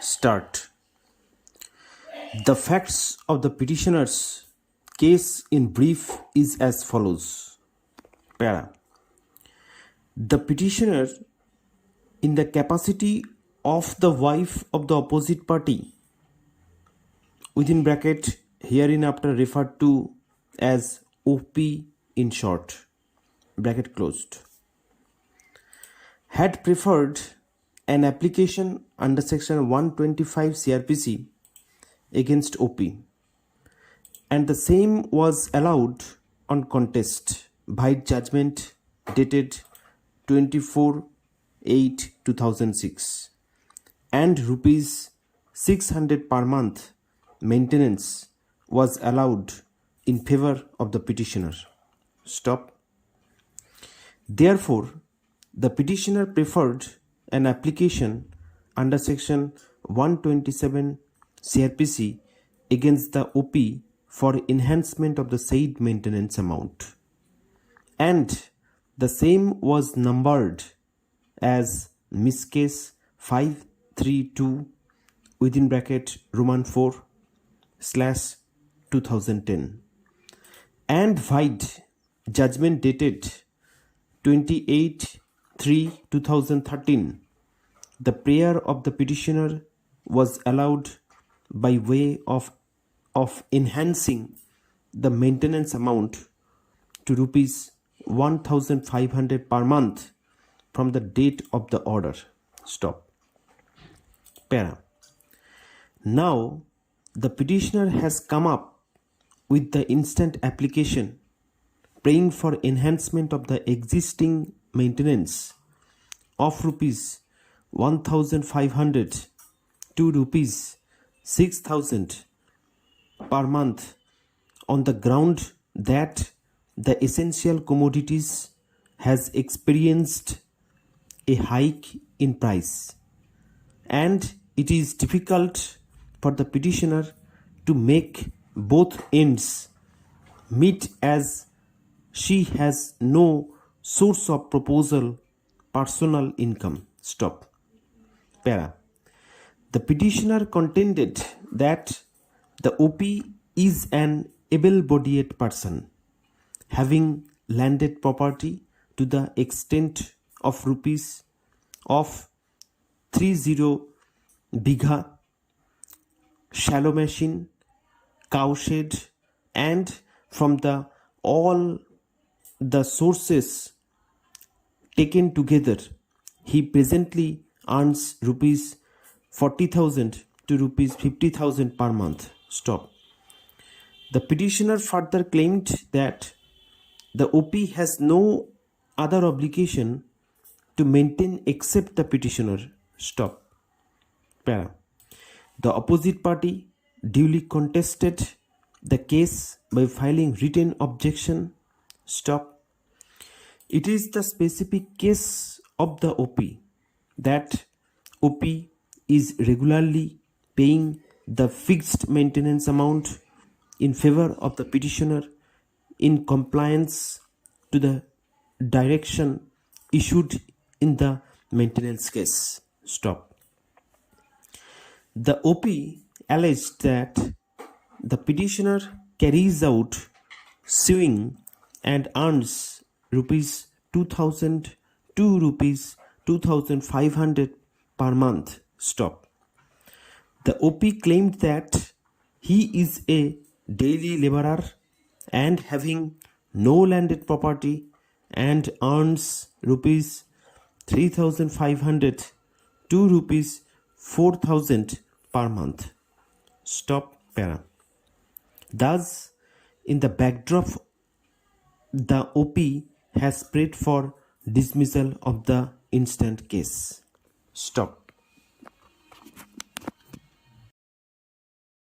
Start. The facts of the petitioner's case in brief is as follows. Para. The petitioner, in the capacity of the wife of the opposite party, within bracket hereinafter referred to as OP in short, bracket closed, had preferred an application under section 125 Cr.P.C against OP, and the same was allowed on contest vide judgment dated 24/8/2006, and rupees 600 per month maintenance was allowed in favor of the petitioner. Stop. Therefore, the petitioner preferred an application under section 127 Cr.P.C against the OP for enhancement of the said maintenance amount, and the same was numbered as Misc case 532 within bracket Roman 4/2010, and vide judgment dated 28/3/2013. The prayer of the petitioner was allowed by way of enhancing the maintenance amount to rupees 1,500 per month from the date of the order. Stop. Para. Now, the petitioner has come up with the instant application praying for enhancement of the existing maintenance of rupees 1,500 to rupees 6,000 per month on the ground that the essential commodities has experienced a hike in price, and it is difficult for the petitioner to make both ends meet as she has no source of proposal personal income. Stop. Para. The petitioner contended that the OP is an able-bodied person having landed property to the extent of rupees of 30 bigha, shallow machine, cowshed, and from the all the sources taken together, he presently earns rupees 40,000 to rupees 50,000 per month. Stop. The petitioner further claimed that the OP has no other obligation to maintain except the petitioner. Stop. Para. The opposite party duly contested the case by filing written objection. Stop. It is the specific case of the OP that OP is regularly paying the fixed maintenance amount in favor of the petitioner in compliance to the direction issued in the maintenance case. Stop. The OP alleged that the petitioner carries out sewing and earns rupees 2,000 to rupees 2,500 per month. Stop. The OP claimed that he is a daily laborer and having no landed property and earns rupees 3,500 to rupees 4,000 per month. Stop. Para. Thus, in the backdrop, the OP has prayed for dismissal of the instant case. Stop.